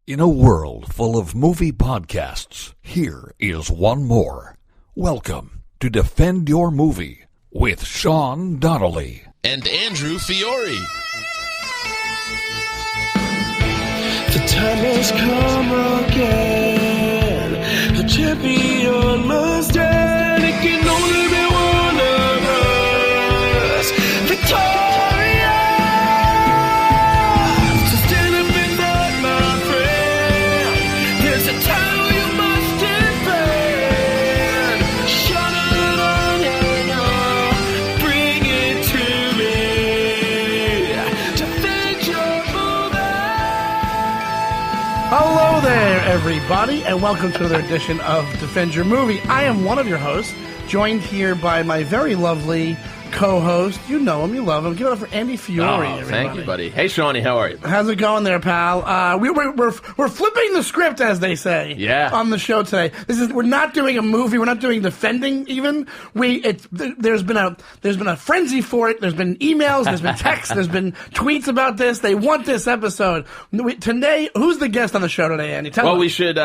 In a world full of movie podcasts, here is one more. Welcome to Defend Your Movie with Sean Donnelly and Andrew Fiore. The time has come again. The champion must stand. It can only be one of us. Victoria! So stand up and fight, my friend. There's a title you must defend. Shut it on and on. Bring it to me. Defend your movie. Hello there, everybody, and welcome to another edition of Defend Your Movie. I am one of your hosts, joined here by my very lovely co-host. You know him, you love him. Give it up for Andy Fiore, everybody. Thank you, buddy. Hey, Shawnee, how are you? How's it going there, pal? We're flipping the script, as they say, on the show today. We're not doing a movie. We're not doing defending. Even there's been a frenzy for it. There's been emails. There's been texts. There's been tweets about this. They want this episode today. Who's the guest on the show today, Andy? Well, we should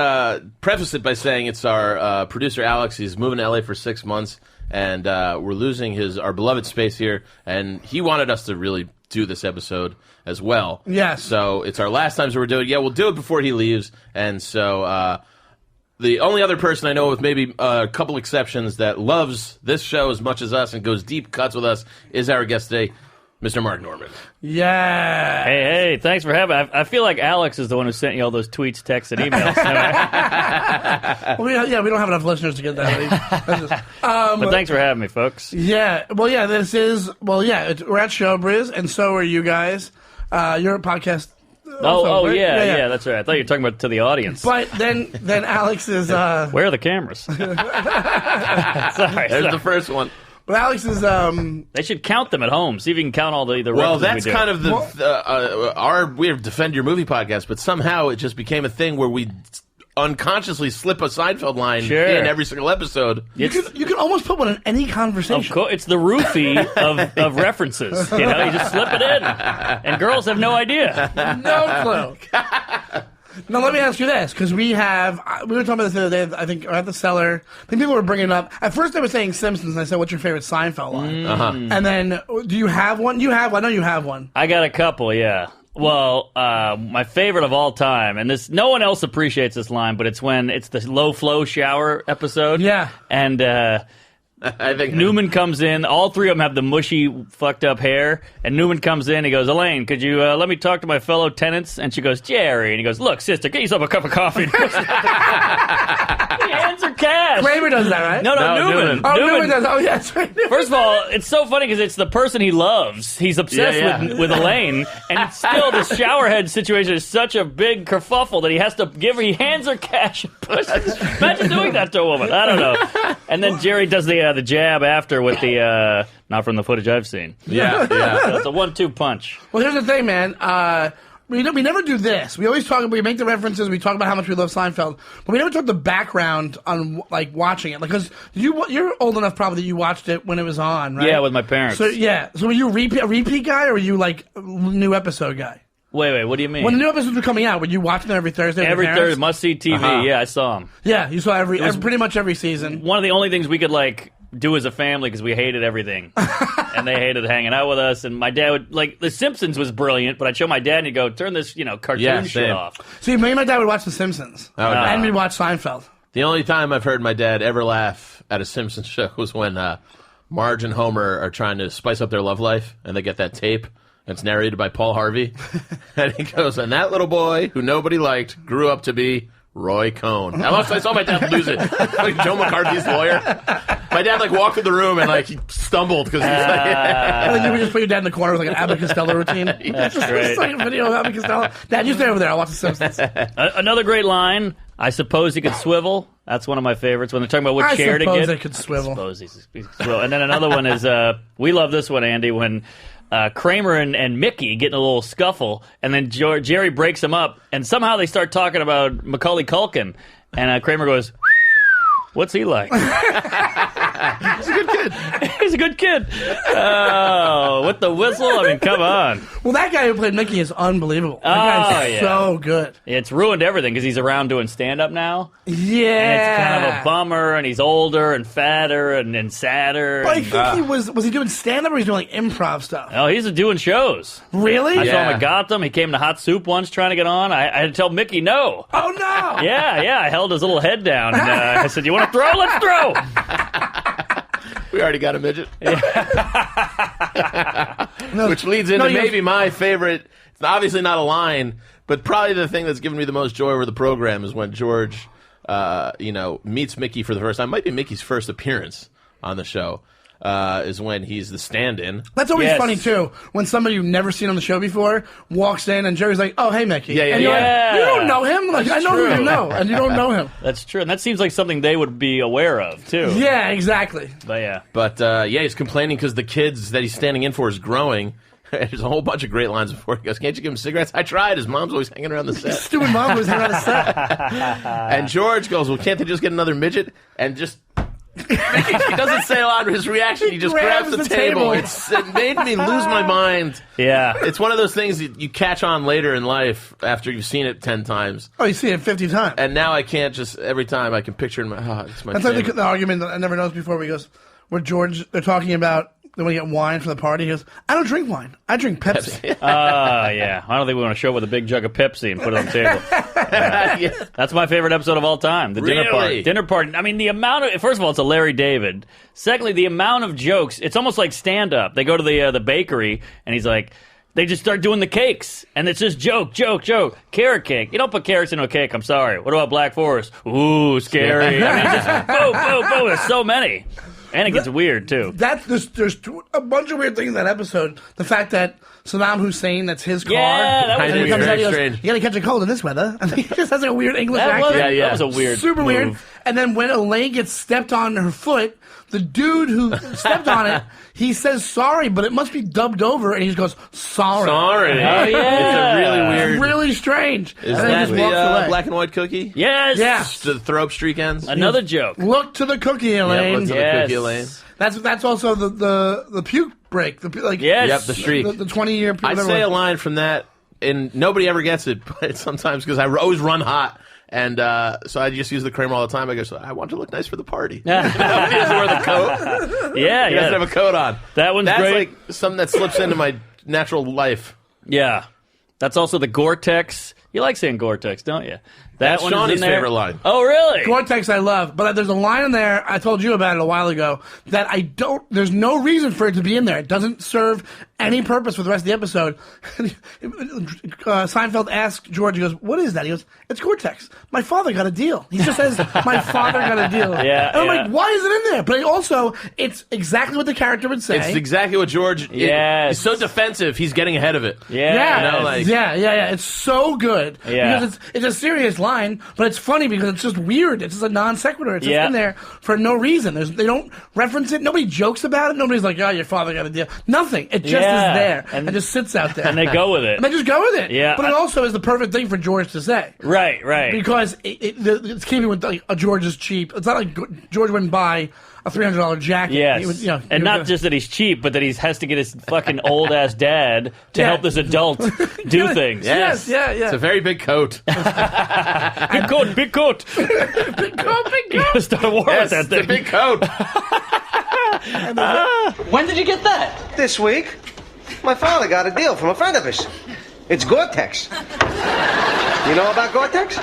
preface it by saying it's our producer Alex. He's moving to LA for 6 months. And we're losing our beloved space here, and he wanted us to really do this episode as well. Yes. So it's our last time, so we're doing it. Yeah, we'll do it before he leaves. And so the only other person I know, with maybe a couple exceptions, that loves this show as much as us and goes deep cuts with us is our guest today, Mr. Mark Norman. Yeah. Hey, thanks for having me. I feel like Alex is the one who sent you all those tweets, texts, and emails. We don't have enough listeners to get that. But thanks for having me, folks. Yeah. Well, yeah, we're at Showbiz, and so are you guys. You're a podcast. Right? Yeah, that's right. I thought you were talking about to the audience. But then Alex is... Where are the cameras? Sorry. There's the first one. But Alex is... They should count them at home. See if you can count all the Well, that's we do. kind of we have Defend Your Movie podcast, but somehow it just became a thing where we unconsciously slip a Seinfeld line in every single episode. You can almost put one in any conversation. Of course, it's the roofie of references. You know, you just slip it in, and girls have no idea. No clue. Now, let me ask you this, because we were talking about this the other day, I think, at the cellar. I think people were bringing it up. At first, they were saying Simpsons, and I said, what's your favorite Seinfeld line? And then, do you have one? I know you have one. I got a couple, yeah. Well, my favorite of all time, and no one else appreciates this line, but it's the low-flow shower episode. Yeah. And I think Newman comes in. All three of them have the mushy, fucked up hair. And Newman comes in. He goes, Elaine, could you let me talk to my fellow tenants? And she goes, Jerry. And he goes, look, sister, get yourself a cup of coffee. He hands her cash. Kramer does that, right? No, Newman. Oh, Newman does. Oh, yeah, that's right. First of all, it's so funny because it's the person he loves. He's obsessed with Elaine. And it's still, the showerhead situation is such a big kerfuffle that he has to give her. He hands her cash and pushes. Imagine doing that to a woman. I don't know. And then Jerry does the jab after with the not from the footage I've seen. Yeah. So it's a 1-2 punch. Well, here's the thing, man. We never do this. We always we make the references. We talk about how much we love Seinfeld, but we never talk the background on watching it. Because you're old enough probably that you watched it when it was on, right? Yeah, with my parents. So were you a repeat guy, or were you a new episode guy? Wait, what do you mean? When the new episodes were coming out, were you watching them every Thursday? Every Thursday, must-see TV. Yeah, I saw them. Yeah, you saw pretty much every season. One of the only things we could do as a family because we hated everything, and they hated hanging out with us. And my dad would The Simpsons was brilliant, but I'd show my dad and he'd go, "Turn this, cartoon shit off." See, me and my dad would watch The Simpsons, and we'd watch Seinfeld. The only time I've heard my dad ever laugh at a Simpsons show was when Marge and Homer are trying to spice up their love life, and they get that tape. And it's narrated by Paul Harvey. And he goes, and that little boy, who nobody liked, grew up to be Roy Cohn. I saw my dad lose it. Like Joe McCarthy's lawyer. My dad walked in the room and he stumbled because he was and then you would just put your dad in the corner with an Abbott Costello routine. That's great. It's like a video of Abbott Costello. Dad, you stay over there. I'll watch The Simpsons. Another great line. I suppose he could swivel. That's one of my favorites when they're talking about what chair to get. I suppose they could swivel. I suppose he could swivel. And then another one is we love this one, Andy, when Kramer and Mickey get in a little scuffle, and then Jerry breaks them up, and somehow they start talking about Macaulay Culkin, and Kramer goes, "What's he like?" He's a good kid. He's a good kid. Oh, with the whistle. I mean, come on. Well, that guy who played Mickey is unbelievable. That guy's so good. It's ruined everything because he's around doing stand-up now. Yeah. And it's kind of a bummer, and he's older and fatter and sadder. But I think he was he doing stand-up or he's doing like improv stuff? Oh, he's doing shows. Really? I saw him at Gotham. He came to Hot Soup once trying to get on. I had to tell Mickey no. Oh, no. Yeah. I held his little head down, and I said, you want to throw? Let's throw. We already got a midget. Which leads into maybe my favorite. It's obviously not a line, but probably the thing that's given me the most joy over the program is when George, meets Mickey for the first time. Might be Mickey's first appearance on the show. Is when he's the stand-in. That's always funny, too, when somebody you've never seen on the show before walks in and Jerry's like, oh, hey, Mickey. Yeah. Like, you don't know him? Like, I know who you know, and you don't know him. That's true, and that seems like something they would be aware of, too. Yeah, exactly. But he's complaining because the kids that he's standing in for is growing. There's a whole bunch of great lines before he goes, can't you give him cigarettes? I tried. His mom's always hanging around the set. Stupid mom was hanging around the set. And George goes, well, can't they just get another midget? And just... he doesn't say a lot of his reaction. He just grabs the table. It made me lose my mind. Yeah. It's one of those things that you catch on later in life after you've seen it 10 times. Oh, you've seen it 50 times. And now I can't just, every time I can picture it in my, it's my That's favorite. like the argument that I never noticed before where he goes, where George, they're talking about they want to get wine for the party. He goes, I don't drink wine. I drink Pepsi. I don't think we want to show up with a big jug of Pepsi and put it on the table. That's my favorite episode of all time. The dinner party. Dinner party. I mean, the amount of... First of all, it's a Larry David. Secondly, the amount of jokes. It's almost like stand-up. They go to the bakery, and he's like... They just start doing the cakes, and it's just joke. Carrot cake. You don't put carrots into a cake, I'm sorry. What about Black Forest? Ooh, scary. I mean, just boom. There's so many. And it gets weird, too. There's a bunch of weird things in that episode. The fact that Saddam Hussein, that's his car. Yeah, that was and he weird. comes out, he goes, Strange. you gotta catch a cold in this weather. And he just has a weird English accent. That was a weird Super move. weird. And then when Elaine gets stepped on her foot, the dude who stepped on it, he says sorry, but it must be dubbed over, and he just goes, sorry. Oh, yeah. It's a really weird... Really strange. Is and that he just walks away. the black and white cookie? Yes. Yeah. To throw up streak ends? Another joke. Look to the cookie, Elaine. Yeah, look to the cookie, Elaine. That's also the puke break. Yes. Yep, the streak. The 20-year puke. I'd say a line from that, and nobody ever gets it, but sometimes because I always run hot. And so I just use the Kramer all the time. I go, so I want to look nice for the party. Nobody doesn't wear the coat. He doesn't have a coat on. That's great. That's like something that slips into my natural life. Yeah. That's also the Gore-Tex. You like saying Gore-Tex, don't you? That's one's Shawnee's in there. favorite line. Oh, really? Gore-Tex I love, but there's a line in there, I told you about it a while ago, that there's no reason for it to be in there. It doesn't serve any purpose for the rest of the episode. Seinfeld asks George, he goes, what is that? He goes, it's Gore-Tex. My father got a deal. He just says, my father got a deal. Yeah, and I'm like, why is it in there? But also, it's exactly what the character would say. It's exactly what George... Yes. He's so defensive, he's getting ahead of it. Yeah. Yeah. It's so good. Yeah. Because it's a serious line, but it's funny because it's just weird. It's just a non sequitur. It's just in there for no reason. They don't reference it. Nobody jokes about it. Nobody's like, oh, your father got a deal. Nothing. It just is there and just sits out there. And they go with it. And they just go with it. Yeah. But it also is the perfect thing for George to say. Right. Because it's keeping with like a George is cheap. It's not like George wouldn't buy a $300 jacket. Yes. And not just that he's cheap, but that he has to get his fucking old-ass dad to help this adult do things. Yes. It's a very big coat. Big coat. Big coat. You gotta start a war with that thing. It's a big coat. When did you get that? This week, my father got a deal from a friend of his. It's Gore-Tex. You know about Gore-Tex?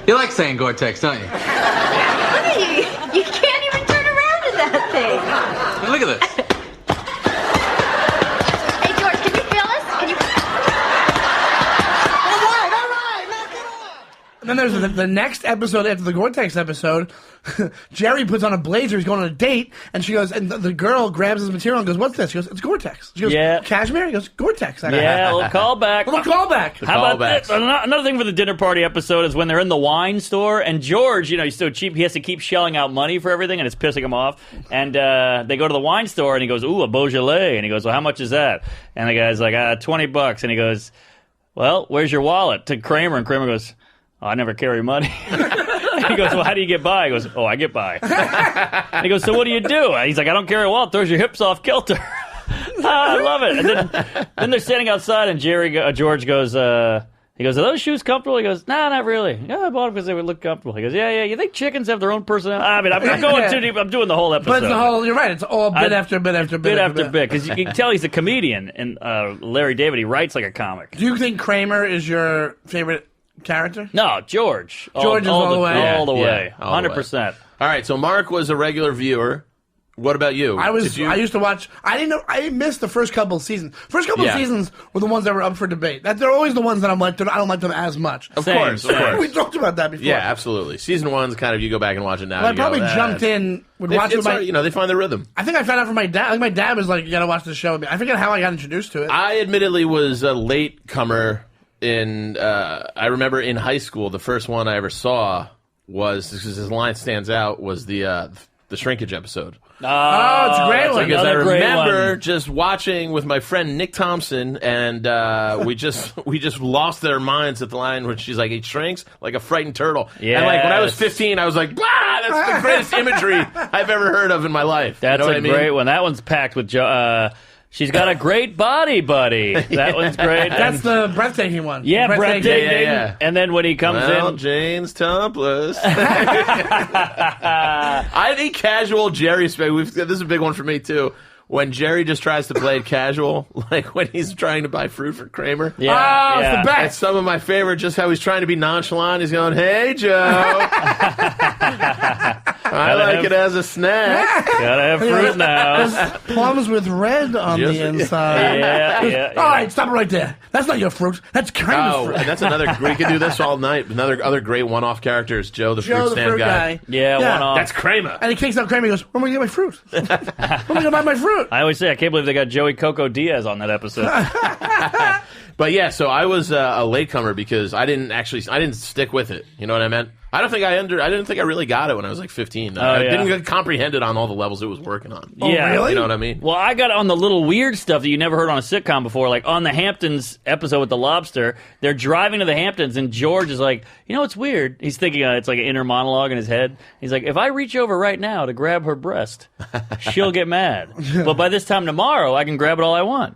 You like saying Gore-Tex, don't you? Honey, you can't even turn around in that thing. Hey, look at this. Hey, George, can you feel us? Can you... All right, knock it off. And then there's the next episode after the Gore-Tex episode. Jerry puts on a blazer. He's going on a date, and she goes, and the girl grabs his material and goes, "What's this?" She goes, "It's Gore-Tex." She goes, "Cashmere?" He goes, "Gore-Tex." Yeah, a little callback. How about this? Another thing for the dinner party episode is when they're in the wine store, and George, he's so cheap, he has to keep shelling out money for everything, and it's pissing him off. And they go to the wine store, and he goes, "Ooh, a Beaujolais," and he goes, "Well, how much is that?" And the guy's like, $20, and he goes, "Well, where's your wallet?" To Kramer, and Kramer goes, Oh, I never carry money. He goes, well, how do you get by? He goes, oh, I get by. And he goes, so what do you do? He's like, I don't carry a wallet. Throws your hips off kilter. I love it. And then they're standing outside, and George goes, he goes, are those shoes comfortable? He goes, no, not really. Yeah, I bought them because they would look comfortable. He goes, yeah. You think chickens have their own personality? I mean, I'm going too deep. I'm doing the whole episode. But you're right. It's all bit after bit after bit after bit. Because you can tell he's a comedian. And Larry David, he writes like a comic. Do you think Kramer is your favorite character? No, George. George is all the way. All the way. 100%. All right, so Mark was a regular viewer. What about you? I used to watch. I missed the first couple of seasons. First couple of seasons were the ones that were up for debate. They're always the ones that I'm like. I don't like them as much. Of course. We talked about that before. Yeah, absolutely. Season one's kind of, you go back and watch it now. Well, I probably jumped in. Watch it. They find the rhythm. I think I found out from my dad. Like my dad was like, "You got to watch this show." I forget how I got introduced to it. I admittedly was a late comer. I remember in high school, the first one I ever saw was, because his line stands out, was the shrinkage episode. Oh, it's a great one. Because I remember just watching with my friend Nick Thompson, and we just lost their minds at the line where she's like, "It shrinks like a frightened turtle." Yeah. And like when I was 15, I was like, "Bah, that's the greatest imagery I've ever heard of in my life." That's great one. That one's packed with she's got a great body, buddy. That one's great. That's the breathtaking one. Yeah, breathtaking. Yeah. And then when he comes in, Jane's topless. I think casual Jerry. This is a big one for me too. When Jerry just tries to play it casual, like when he's trying to buy fruit for Kramer. Yeah, it's the best. It's some of my favorite. Just how he's trying to be nonchalant. He's going, "Hey, Joe." I like it as a snack. Gotta have fruit now. There's plums with red on the inside. Yeah. All right, stop it right there. That's not your fruit. That's Kramer's fruit. That's another. We could do this all night. Other great one-off characters. Joe, the fruit stand guy. Yeah, one-off. That's Kramer. And he kicks out Kramer. He goes, "Where am I going to get my fruit? Where am I going to buy my fruit?" I always say, I can't believe they got Joey Coco Diaz on that episode. But yeah, so I was a latecomer because I didn't stick with it. You know what I meant? I didn't think I really got it when I was like 15. I didn't comprehend it on all the levels it was working on. Yeah, really? You know what I mean? Well, I got on the little weird stuff that you never heard on a sitcom before, like on the Hamptons episode with the lobster. They're driving to the Hamptons, and George is like, "You know, it's weird." He's thinking it's like an inner monologue in his head. He's like, "If I reach over right now to grab her breast, she'll get mad. But by this time tomorrow, I can grab it all I want."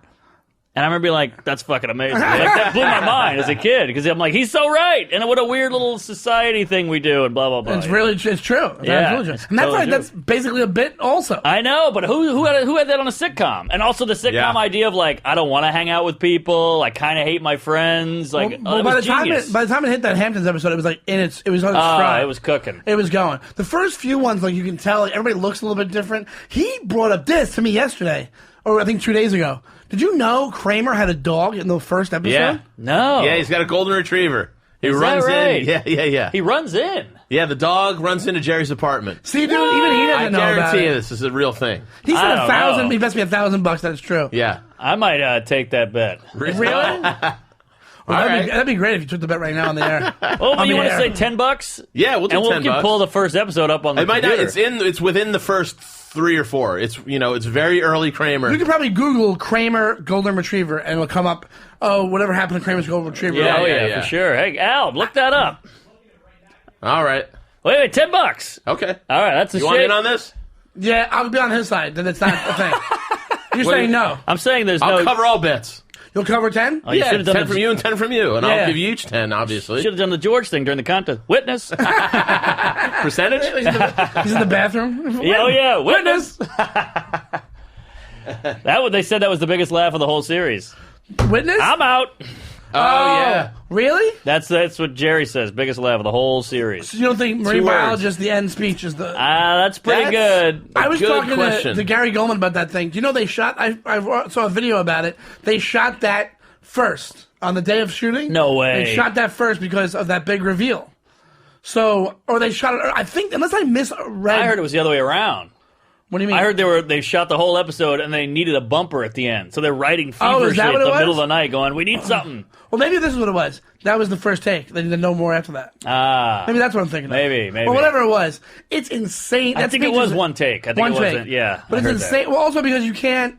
And I remember being like, that's fucking amazing. Like, that blew my mind as a kid, because I'm like, he's so right. And what a weird little society thing we do, and blah, blah, blah. It's true. It's absolutely true. And that's basically a bit also. I know, but who had that on a sitcom? And also the sitcom idea of like, I don't want to hang out with people. I kind of hate my friends. Like, by the time it hit that Hamptons episode, it was like it was on its stride. It was cooking. It was going. The first few ones, like you can tell, like, everybody looks a little bit different. He brought up this to me yesterday, or I think 2 days ago. Did you know Kramer had a dog in the first episode? Yeah. No. Yeah, he's got a golden retriever. He Is runs that right? in. Yeah. He runs in. Yeah, the dog runs into Jerry's apartment. See, dude, even he doesn't know about it. I guarantee you this is a real thing. He said 1,000. He bets me $1,000 that it's true. Yeah. I might take that bet. Really? That'd be great if you took the bet right now on the air. Oh, but you want to say $10? Yeah, we'll do $10. And we can pull the first episode up on the computer. It's within the first 3 or 4. It's very early Kramer. You could probably Google Kramer Golden Retriever and it'll come up. Oh, whatever happened to Kramer's Golden Retriever? Yeah, for sure. Hey, Al, look that up. All right. Wait, $10. Okay. All right, that's a shit. You want in on this? Yeah, I'll be on his side. Then it's not a thing. You're saying no. I'm saying I'll cover all bets. You'll cover 10? Oh, you 10 from you and 10 from you, and I'll give you each 10, obviously. Should have done the George thing during the contest. Witness. Percentage? He's in the bathroom. Yeah, witness. They said that was the biggest laugh of the whole series. Witness? I'm out. Oh, yeah. Really? That's what Jerry says. Biggest laugh of the whole series. So you don't think marine biologist, the end speech is the... That's pretty good. I was talking to Gary Goldman about that thing. Do you know they shot... I saw a video about it. They shot that first on the day of shooting. No way. They shot that first because of that big reveal. So... Or they shot it... I think... Unless I misread... I heard it was the other way around. What do you mean? I heard they shot the whole episode and they needed a bumper at the end. So they're writing feverishly at the middle of the night going, we need something. Well, maybe this is what it was. That was the first take. They didn't know more after that. Maybe that's what I'm thinking of. Maybe. Or whatever it was. It's insane. I think it was one take. I think it wasn't. Yeah. But it's insane. Well, also because you can't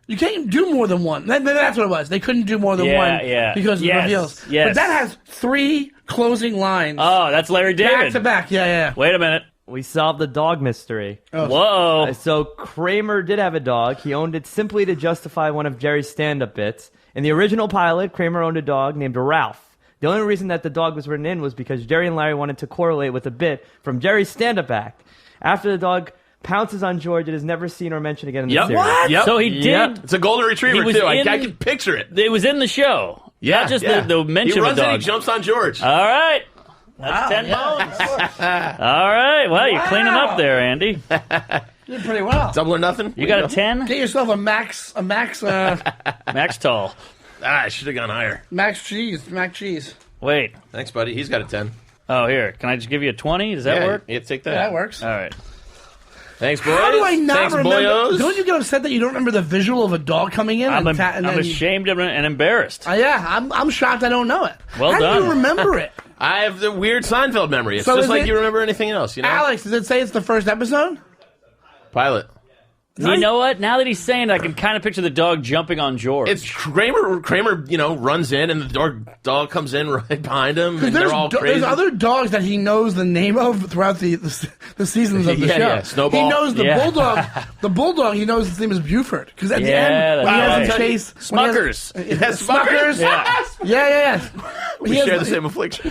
do more than one. That's what it was. They couldn't do more than one because of the reveals. Yes. But that has 3 closing lines. Oh, that's Larry David. Back to back. Yeah. Wait a minute. We solved the dog mystery. Oh. Whoa. So Kramer did have a dog. He owned it simply to justify one of Jerry's stand-up bits. In the original pilot, Kramer owned a dog named Ralph. The only reason that the dog was written in was because Jerry and Larry wanted to correlate with a bit from Jerry's stand-up act. After the dog pounces on George, it is never seen or mentioned again in the series. What? Yep. So he did. It's a golden retriever, too. I can picture it. It was in the show. Yeah. Not just the mention he runs of the dog. in, he jumps on George. All right. That's 10 bones. All right. Well, you're cleaning up there, Andy. You did pretty well. Double or nothing? You got a 10? Get yourself a max Max tall. I should have gone higher. mac cheese. Wait. Thanks, buddy. He's got a 10. Oh, here. Can I just give you a 20? Does that work? Yeah, take that. Yeah, that works. All right. Thanks, boys. How do I not Thanks, remember? boyos. Don't you get upset that you don't remember the visual of a dog coming in? I'm then ashamed and embarrassed. Yeah, I'm shocked I don't know it. Well How done. do you remember it? I have the weird Seinfeld memory. It's So just is like it- you remember anything else, you know? Alex, does it say it's the first episode? Pilot. You know what? Now that he's saying it, I can kind of picture the dog jumping on George. It's Kramer, runs in, and the dog comes in right behind him, and they're all crazy. There's other dogs that he knows the name of throughout the seasons of the show. Yeah, Snowball. He knows the bulldog. The bulldog, he knows his name is Buford. Because at the end, when he has to chase... Smuckers. Yes, Smuckers. Yeah. We share the same affliction.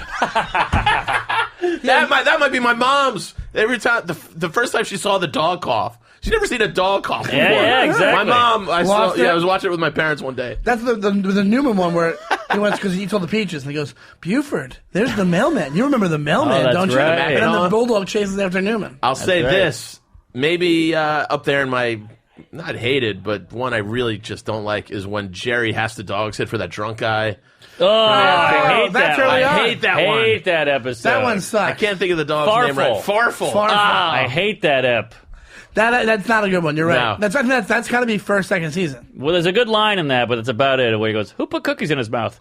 That might be my mom's. Every time, the first time she saw the dog cough, she's never seen a dog cough before. Yeah, exactly. My mom, I was watching it with my parents one day. That's the Newman one where he went because he told the Peaches and he goes, Buford, there's the mailman. You remember the mailman, that's don't you? right. And then the bulldog chases after Newman. I'll say right. this, maybe up there in my, not hated, but one I really just don't like is when Jerry has to dog sit for that drunk guy. Oh, I hate that's that early one. on. I hate that one. Hate that episode. That one sucks. I can't think of the dog's name right. Farfel. I hate that ep. That's not a good one. You're right. No. That's got to be first, second season. Well, there's a good line in that, but it's about it where he goes, "Who put cookies in his mouth?"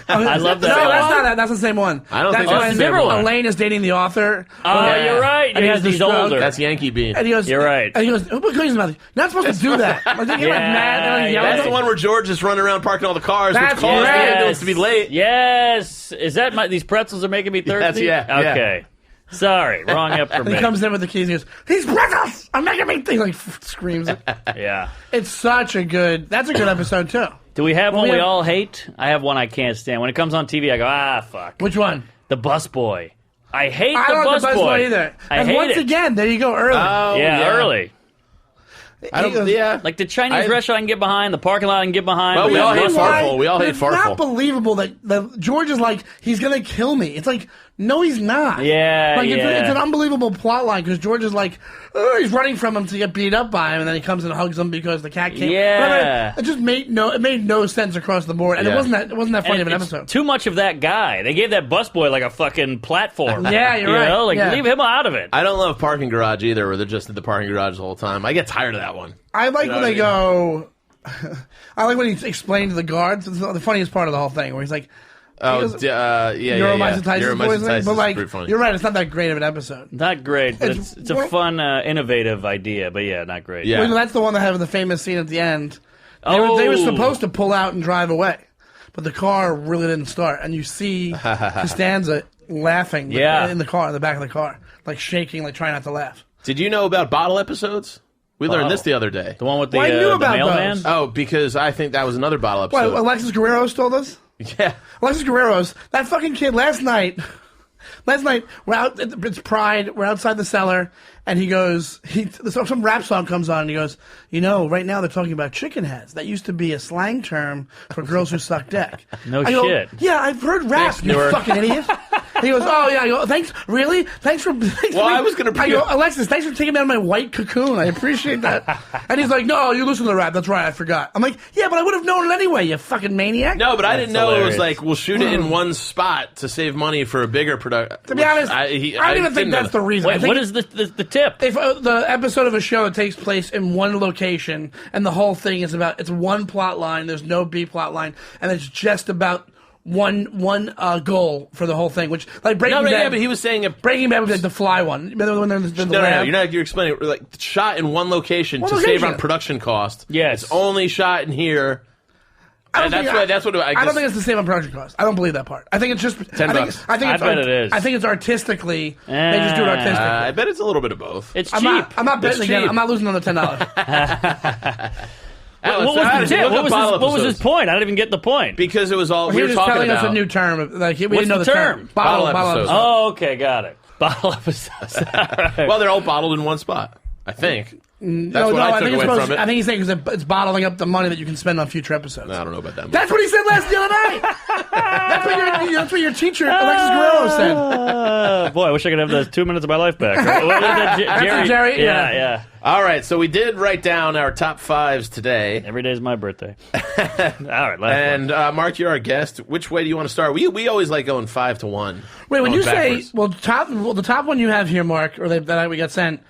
I love that. No, line. that's not that. That's the same one. I don't that's think that's when the same one. Elaine is dating the author. Oh, you're right. And he has the he's stroke. older. That's Yankee Bean. And he goes, You're right. And he goes, who put cookies in his mouth? You're not supposed to do that. Like, they get like mad and yell at That's the him. one where George is running around parking all the cars, That's which caused the right. ambulance to be late. Yes. Is that these pretzels are making me thirsty? yeah. Okay. Sorry, wrong ep for And me. he comes in with the keys and he goes, these pretzels are making me think. Like, screams it. Yeah. It's such a good, that's a good episode too. Do we have Well, one we we have- all hate? I have one I can't stand. When it comes on TV, I go, fuck. Which one? The busboy. I hate I the don't like the busboy. busboy either. I And hate once it. again, there you go, early. Oh, yeah, early. I don't, Like the Chinese restaurant I can get behind, the parking lot I can get behind. Well, we all hate Why? Farfel. We all hate It's not Farfel. believable that George is like, he's going to kill me. It's like, no, he's not. Yeah, like, yeah. It's an unbelievable plot line because George is like, he's running from him to get beat up by him, and then he comes and hugs him because the cat came. Yeah. It just made no sense across the board, and Yeah. it wasn't that funny And of an it's episode. too much of that guy. They gave that busboy like a fucking platform. Yeah, you're you right. know? Like, Yeah. leave him out of it. I don't love Parking Garage either, where they're just at the parking garage the whole time. I get tired of that one. I like You know when what they go. I like when he explained to the guards. It's the funniest part of the whole thing, where he's like, neuromycetitis poisoning. But like, you're right, it's not that great of an episode. Not great, but it's a fun, innovative idea. But yeah, not great. Well, that's the one that had the famous scene at the end. They were supposed to pull out and drive away, but the car really didn't start. And you see Costanza laughing in the car, in the back of the car, like shaking, like trying not to laugh. Did you know about bottle episodes? We learned this the other day. The one with the, I knew about mailman? those. Oh, because I think that was another bottle episode. What, Alexis Guerrero stole this? Yeah. Alexis Guerrero's, that fucking kid last night, we're out, it's Pride, we're outside the cellar, and he goes, some rap song comes on, and he goes, right now they're talking about chicken heads. That used to be a slang term for girls who suck dick. No I go, shit. Yeah, I've heard rap, you Newark. fucking idiot. He goes, oh yeah, I go, thanks, really? Thanks for I was going to I go, Alexis, thanks for taking me out of my white cocoon. I appreciate that. And he's like, no, you listen to rap. That's right, I forgot. I'm like, yeah, but I would have known it anyway, you fucking maniac. No, but I didn't know hilarious. it was like, we'll shoot it in one spot to save money for a bigger production. To be honest, I don't even think that's the reason. I Wait, think what is the tip? if the episode of a show that takes place in one location and the whole thing is about, it's one plot line, there's no B plot line, and it's just about one goal for the whole thing, which like Breaking Bad. Yeah, but he was saying Breaking Bad was like the fly one. Remember when there's the No, lab? you're explaining it. Like shot in one location to save on production cost. Yes. It's only shot in here. I don't I think it's the same on production cost. I don't believe that part. I think it's just $10. I bet it is. I think it's artistically. They just do it artistically. I bet it's a little bit of both. It's cheap. I'm not betting again. cheap. I'm not losing another $10. What was his point? I didn't even get the point. Because it was all He we was were just talking telling us about. a new term. Like we What's didn't know the the term? Bottle episodes. Oh, okay, got it. Bottle episodes. All right. Well, they're all bottled in one spot. I think. That's what I took away from it. I think he's saying because it's bottling up the money that you can spend on future episodes. I don't know about that. That's what he said the other night. That's what your teacher, Alexis Guerrero, said. Boy, I wish I could have those 2 minutes of my life back. Jerry. Yeah. All right, so we did write down our top fives today. Every day is my birthday. All right, and Mark, you're our guest. Which way do you want to start? We always like going 5 to 1. Wait, when you backwards. say the top one you have here, Mark, or that we got sent.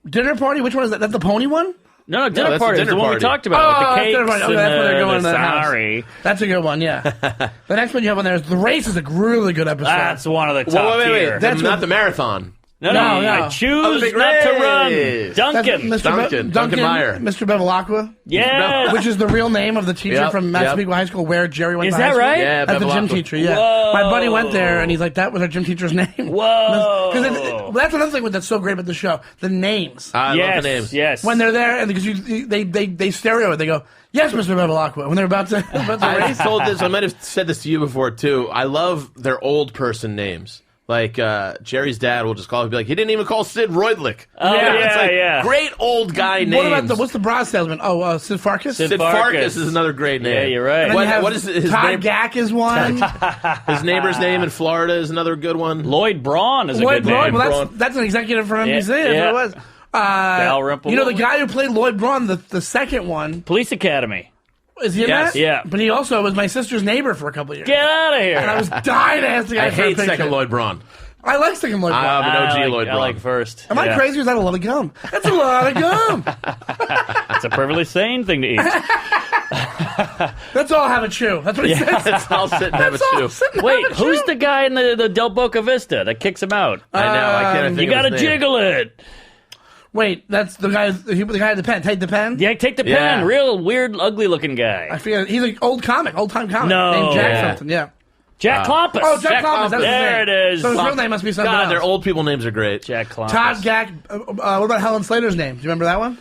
Dinner party? Which one is that? That's the pony one? No, dinner that's party. the It's the dinner one we party. talked about. With the cakes dinner party. Okay, and that's where they're going to the house. sorry. That's a good one, yeah. The next one you have on there is The Race is a really good episode. That's one of the top tier. That's not the marathon. No. I choose big not to race. run. Duncan. Duncan Meyer. Mr. Bevilacqua. Yes. Which is the real name of the teacher from Massapequa High School where Jerry went Is to high that school. right? Yeah, That's the gym Bevilacqua. teacher, yeah. Whoa. My buddy went there, and he's like, that was our gym teacher's name. Whoa. Because that's another thing that's so great about the show. The names. I love the names. Yes. When they're there, and because they stereo it, they go, yes, Mr. Bevilacqua, when they're about to I race. told this. I might have said this to you before too. I love their old person names. Like Jerry's dad will just call him and be like, he didn't even call Sid Roydlick. Oh, It's like yeah. great old guy names. What about what's the bra salesman? Oh, Sid Farkas? Sid Sid Farkas is another great name. Yeah, you're right. And then you have What is his Todd name? Gack is one. His neighbor's name in Florida is another good one. Lloyd Braun is a Lloyd good Braun. name. Well, that's an executive from NBC. That's what it was. Dalrymple. You know the guy who played Lloyd Braun, the second one. Police Academy. Is he in Yes. that? Yeah. But he also was my sister's neighbor for a couple of years. Get out of here. And I was dying to ask the guy I for a hate picture. second Lloyd Braun. I like second Lloyd Braun. I'm an OG I Lloyd Braun. like first. Am I crazy or is that a lot of gum? That's a lot of gum. It's a perfectly sane thing to eat. Let's all have a chew. That's what he says. Let's all sit and have a chew. Wait, who's the guy in the Del Boca Vista that kicks him out? I know. I can't think You of gotta his name. jiggle it. Wait, that's the guy. The guy at the pen. Take the pen. Yeah, take the pen. Yeah. Real weird, ugly looking guy. I forget. He's an old time comic. No. named Jack Yeah. something. Yeah. Jack Klompus. Oh, Jack Klompus. That's his There name. it is. So his real name must be something God, else. their old people names are great. Jack Klompus. Todd Gack. What about Helen Slater's name? Do you remember that one?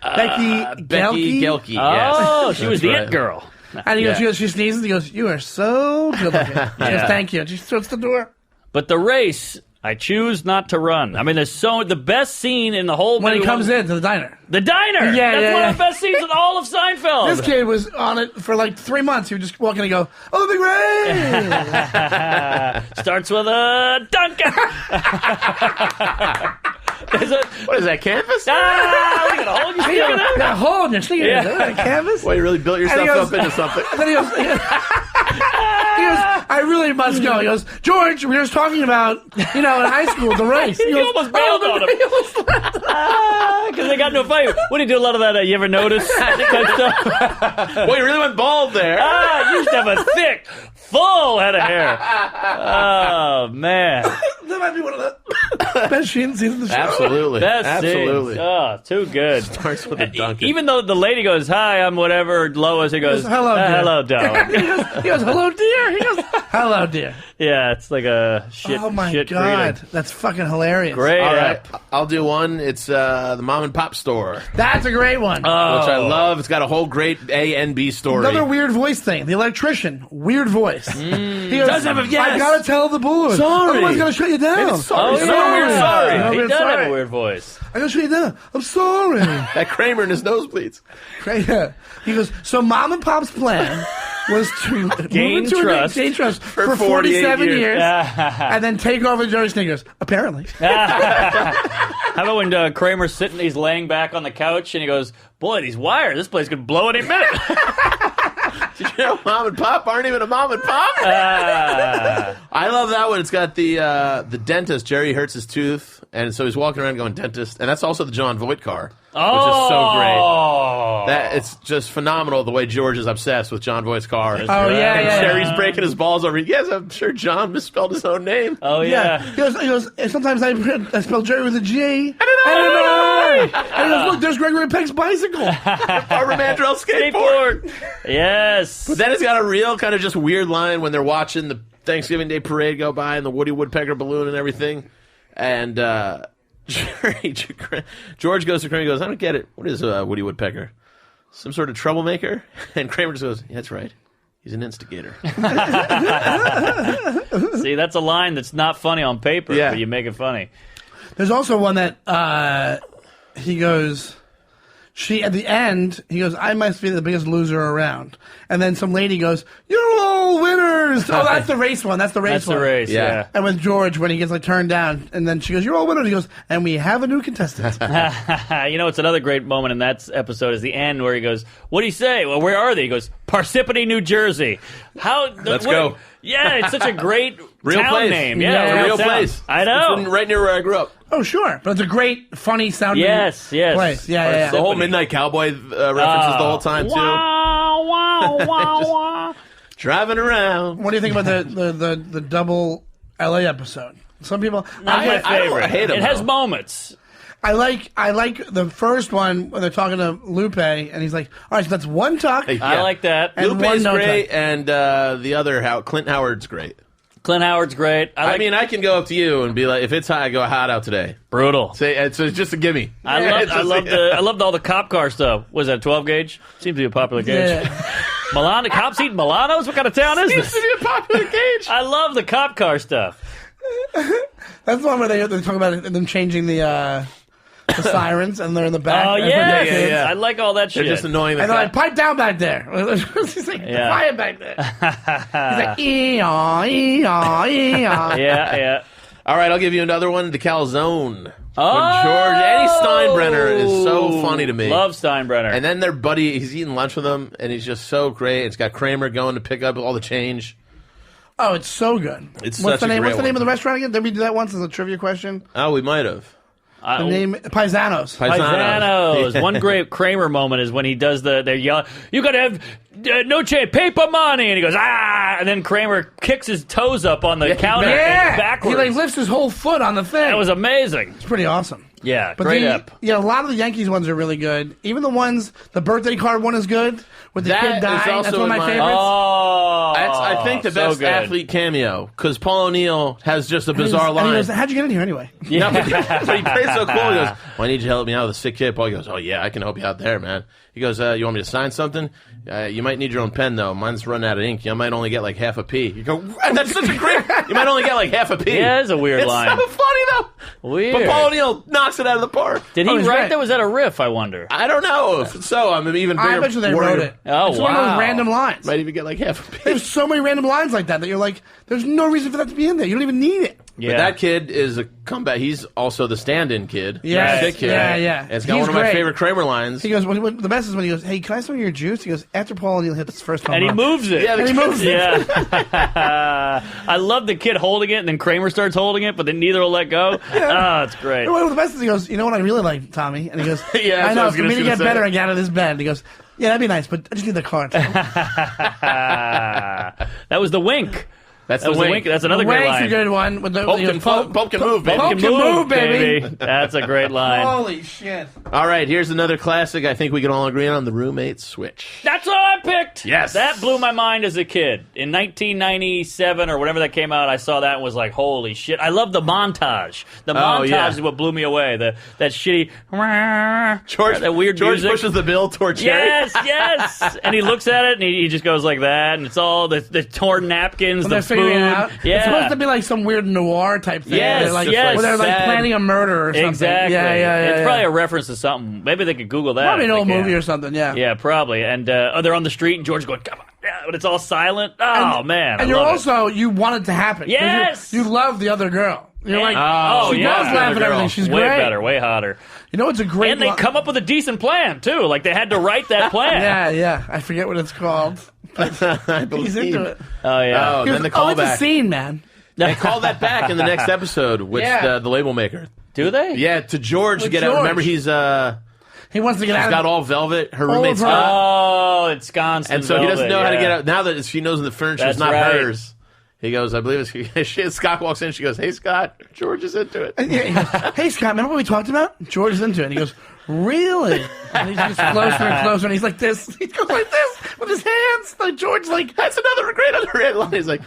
Becky Gelke. Oh, yes. she was That's the right. It Girl. And he Yeah. goes, she sneezes. He goes, "You are so good looking." She goes, "Thank you." And she shuts the door. But the race, I choose not to run. I mean, there's the best scene in the whole When he movie. comes into the diner. The diner. Yeah, That's yeah, one yeah. of the best scenes in all of Seinfeld. This kid was on it for like 3 months. He would just walk in and go, "Oh, the big race!" Starts with a Duncan. What is that, canvas? Look at a hole. You see that? Got a hole in your sneaker. Yeah. Is that a canvas? Well, you really built And he yourself goes- up into something. And then he goes, "I really must go." He goes, "George, we were just talking about, in high school, the race." He goes, almost bailed on him. Because they got into a fight. What do you do? A lot of that, you ever notice? Type stuff. Well, you really went bald there. You used to have a thick, full head of hair. Oh, man. That might be one of the best scenes in the show. Absolutely. Best Absolutely. scenes. Oh, too good. Starts with a Duncan. Even though the lady goes, "Hi, I'm whatever," Lois, he goes, Hello, dear." hello, darling. He goes, "Hello, dear." He goes, "Hello, dear." Yeah, it's like a shit Oh my shit god, greeting. that's fucking hilarious. Great. All right, I'll do one. It's the mom and pop store, That's a great one. which I love. It's got a whole great A and B story. Another weird voice thing. The electrician, weird voice. He goes, Does have a- yes. "I gotta tell the board. Sorry. Otherwise, gonna shut you down." It's sorry. Oh, It's yeah. another weird sorry. No, He we're does have sorry. a weird voice. "I gotta shut you down. I'm sorry." That Kramer in his nosebleeds. Right, yeah. He goes, "So mom and pop's plan was to Gain move into trust. gain trust for 48 47 years. years and then take over Jerry Snickers." Apparently. How about when Kramer's sitting, he's laying back on the couch, and he goes, "Boy, these wires, this place could blow any minute." Did you know mom and pop aren't even a mom and pop? I love that one. It's got the dentist. Jerry hurts his tooth, and so he's walking around going dentist, and that's also the John Voight car, which is so great. That it's just phenomenal the way George is obsessed with John Voight's car. Oh, yeah, and yeah. Jerry's breaking his balls over. Yes, I'm sure John misspelled his own name. Oh, yeah. He goes, sometimes I spell Jerry with a G and an I. And he goes, look, there's Gregory Peck's bicycle. Barbara Mandrell's skateboard. Yes. But then it's got a real kind of just weird line when they're watching the Thanksgiving Day parade go by and the Woody Woodpecker balloon and everything. And George goes to Kramer and goes, I don't get it. What is Woody Woodpecker? Some sort of troublemaker? And Kramer just goes, yeah, that's right. He's an instigator. See, that's a line that's not funny on paper, but you make it funny. There's also one that he goes, at the end, he goes, I must be the biggest loser around. And then some lady goes, you're all winners. Oh, that's the race one. That's the race one. That's the race, yeah. And with George, when he gets turned down, and then she goes, you're all winners. He goes, and we have a new contestant. It's another great moment in that episode is the end where he goes, what do you say? Well, where are they? He goes, Parsippany, New Jersey. Let's go. Yeah, it's such a great real town place. name. Yeah, it's a real place. I know. It's right near where I grew up. Oh, sure. But it's a great, funny sounding place. Yeah. The whole Midnight Cowboy references the whole time, too. Wow. Driving around. What do you think about the double LA episode? Some people... Not my favorite. I hate them, it has moments. I like the first one when they're talking to Lupe, and he's like, all right, so that's one tuck. Yeah. I like that. And Lupe's one great, tuck. and the other, Clint Howard's great. Clint Howard's great. I mean, I can go up to you and be like, if it's hot, I go hot out today. Brutal. So it's just a gimme. I loved all the cop car stuff. Was that 12 gauge? Seems to be a popular gauge. Yeah. Milano, cops eating Milanos? What kind of town is this? Seems to be a popular gauge. I love the cop car stuff. That's the one where they talk about them changing the sirens, and they're in the back. Oh, yeah. I like all that shit. They're just annoying. And they're like, pipe down back there. He's like, quiet back there. He's like, ee-yaw, ee-yaw, ee-yaw. Yeah. All right, I'll give you another one. The Calzone. Oh! George, Eddie Steinbrenner is so funny to me. Love Steinbrenner. And then their buddy, he's eating lunch with them, and he's just so great. It's got Kramer going to pick up all the change. Oh, it's so good. It's What's such a the name? great What's the name one. of the restaurant again? Did we do that once as a trivia question? Oh, we might have. The name Paisanos. Paisanos. One great Kramer moment is when he does they're yelling, you gotta have no change, paper money, and he goes, ah, and then Kramer kicks his toes up on the counter backwards. He lifts his whole foot on the thing. That was amazing. It's pretty awesome. Yeah, but great up. Yeah, a lot of the Yankees ones are really good. Even the birthday card one is good with the kid dying. That's one of my favorites. Oh, I think the best athlete cameo because Paul O'Neill has just a bizarre line. And he goes, how'd you get in here anyway? Yeah, but he plays so cool. He goes, well, I need you to help me out with a sick kid. Paul goes, oh yeah, I can help you out there, man. He goes, you want me to sign something? You might need your own pen though. Mine's running out of ink. You might only get like half a P. You go, that's such a great. You might only get like half a P. Yeah, it's a weird line. It's so funny though. Weird. But Paul O'Neill knocks it out of the park. Did he write that? Was that a riff? I wonder. I don't know. If so, I'm even bigger. I bet you they wrote it. Oh, it's wow. one of those random lines. Might even get like half a P. There's so many random lines like that you're like, there's no reason for that to be in there. You don't even need it. Yeah. But that kid is a comeback. He's also the stand-in kid. Yeah, sick kid. yeah. And it's got one of my favorite Kramer lines. He goes, the best is when he goes, hey, can I some of your juice? He goes, after Paul O'Neill hits his first home and he run. moves it. Yeah, and he moves it. Yeah. I love the kid holding it, and then Kramer starts holding it, but then neither will let go. Oh, it's great. Well, the best is he goes, you know what I really like, Tommy? And he goes, yeah, I know, for me to get better, I get out of this bed. And he goes, yeah, that'd be nice, but I just need the card. That was the wink. That's the wink. That's another great line. Wink's a good one. With the, Pope can move, baby. Pope can move, baby. That's a great line. Holy shit. All right, here's another classic I think we can all agree on, the roommate switch. That's all I picked. Yes. That blew my mind as a kid. In 1997 or whatever that came out, I saw that and was like, holy shit. I love the montage. The montage is what blew me away. That shitty, that weird George music. pushes the bill towards Jerry. Yes. And he looks at it and he just goes like that, and it's all the torn napkins, the food. Yeah. It's supposed to be like some weird noir type thing. Yes, Where yes. they're like Sad. planning a murder or something. Exactly. Yeah. It's probably a reference to something. Maybe they could Google that. Probably an if they old can. movie or something, yeah. Yeah, probably. And they're on the street and George going, come on. Yeah, but it's all silent. Oh, man. And I love you want it to happen. Yes. You love the other girl. You're like, she yeah. does laugh at everything. She's way great. better, way hotter. You know, it's a great And they come up with a decent plan, too. Like, they had to write that plan. Yeah. I forget what it's called. But he's into it. Oh, yeah. Oh, then the callback. It's a scene, man. They call that back in the next episode with the label maker. Do they? Yeah, to George to get George. out. Remember, he wants to get out. He's got all velvet. Her roommate's Oh, it's Wisconsin. and so he doesn't know how to get out. Now that she knows the furniture's not hers, He goes, I believe it's Scott walks in. She goes, hey, Scott, George is into it. And he goes, hey, Scott, remember what we talked about? George is into it. And he goes, really? And he's just closer and closer. And he's like this. He goes like this with his hands. Like George, like, that's another great underrated line. He's like,